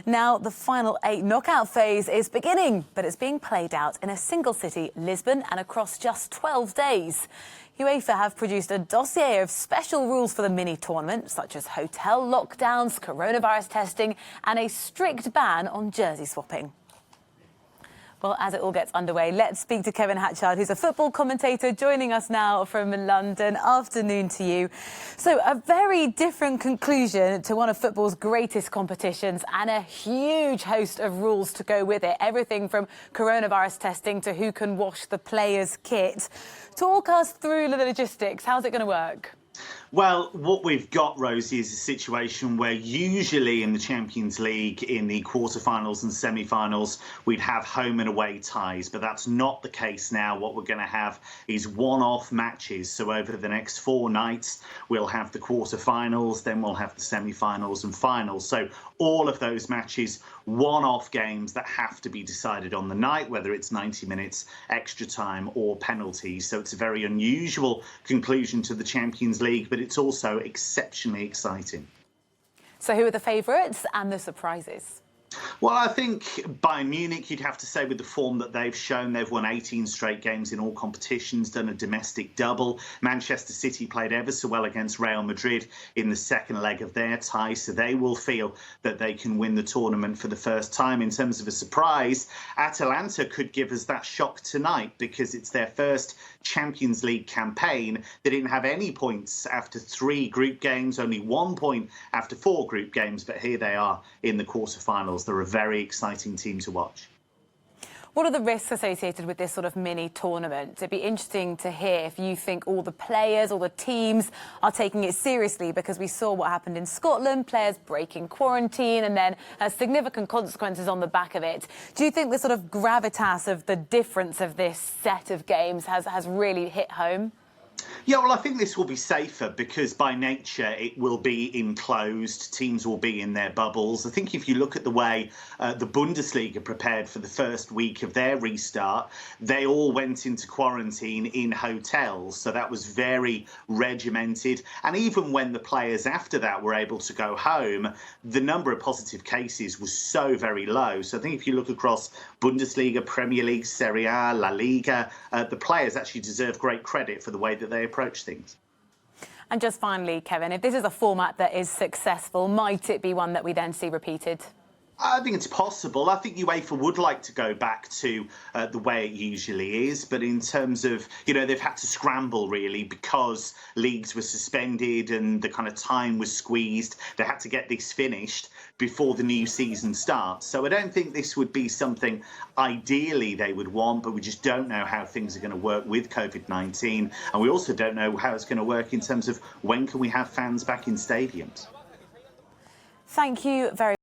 Now, the final 8 knockout phase is beginning, but it's being played out in a single city, Lisbon, and across just 12 days. UEFA have produced a dossier of special rules for the mini-tournament, such as hotel lockdowns, coronavirus testing, and a strict ban on jersey swapping. Well, as it all gets underway, let's speak to Kevin Hatchard, who's a football commentator, joining us now from London. Afternoon to you. So, a very different conclusion to one of football's greatest competitions and a huge host of rules to go with it. Everything from coronavirus testing to who can wash the players' kit. Talk us through the logistics. How's it going to work? Well, what we've got, Rosie, is a situation where usually in the Champions League, in the quarterfinals and semi-finals, we'd have home and away ties, but that's not the case now. What we're going to have is one-off matches. So over the next 4 nights, we'll have the quarterfinals, then we'll have the semi-finals and finals. So all of those matches, one-off games that have to be decided on the night, whether it's 90 minutes, extra time or penalties. So it's a very unusual conclusion to the Champions League, but it's also exceptionally exciting. So who are the favourites and the surprises? Well, I think Bayern Munich, you'd have to say, with the form that they've shown, they've won 18 straight games in all competitions, done a domestic double. Manchester City played ever so well against Real Madrid in the second leg of their tie, so they will feel that they can win the tournament for the first time. In terms of a surprise, Atalanta could give us that shock tonight because it's their first Champions League campaign. They didn't have any points after 3 group games, only 1 point after 4 group games, but here they are in the quarterfinals. They're a very exciting team to watch. What are the risks associated with this sort of mini tournament? It'd be interesting to hear if you think all the players, all the teams are taking it seriously, because we saw what happened in Scotland, players breaking quarantine and then significant consequences on the back of it. Do you think the sort of gravitas of the difference of this set of games has really hit home? Yeah, well, I think this will be safer because by nature it will be enclosed. Teams will be in their bubbles. I think if you look at the way the Bundesliga prepared for the first week of their restart, they all went into quarantine in hotels. So that was very regimented. And even when the players after that were able to go home, the number of positive cases was so very low. So I think if you look across Bundesliga, Premier League, Serie A, La Liga, the players actually deserve great credit for the way that they approach things. And just finally, Kevin, if this is a format that is successful, might it be one that we then see repeated? I think it's possible. I think UEFA would like to go back to the way it usually is. But in terms of, they've had to scramble, really, because leagues were suspended and the kind of time was squeezed. They had to get this finished before the new season starts. So I don't think this would be something ideally they would want, but we just don't know how things are going to work with COVID-19. And we also don't know how it's going to work in terms of when can we have fans back in stadiums. Thank you very much.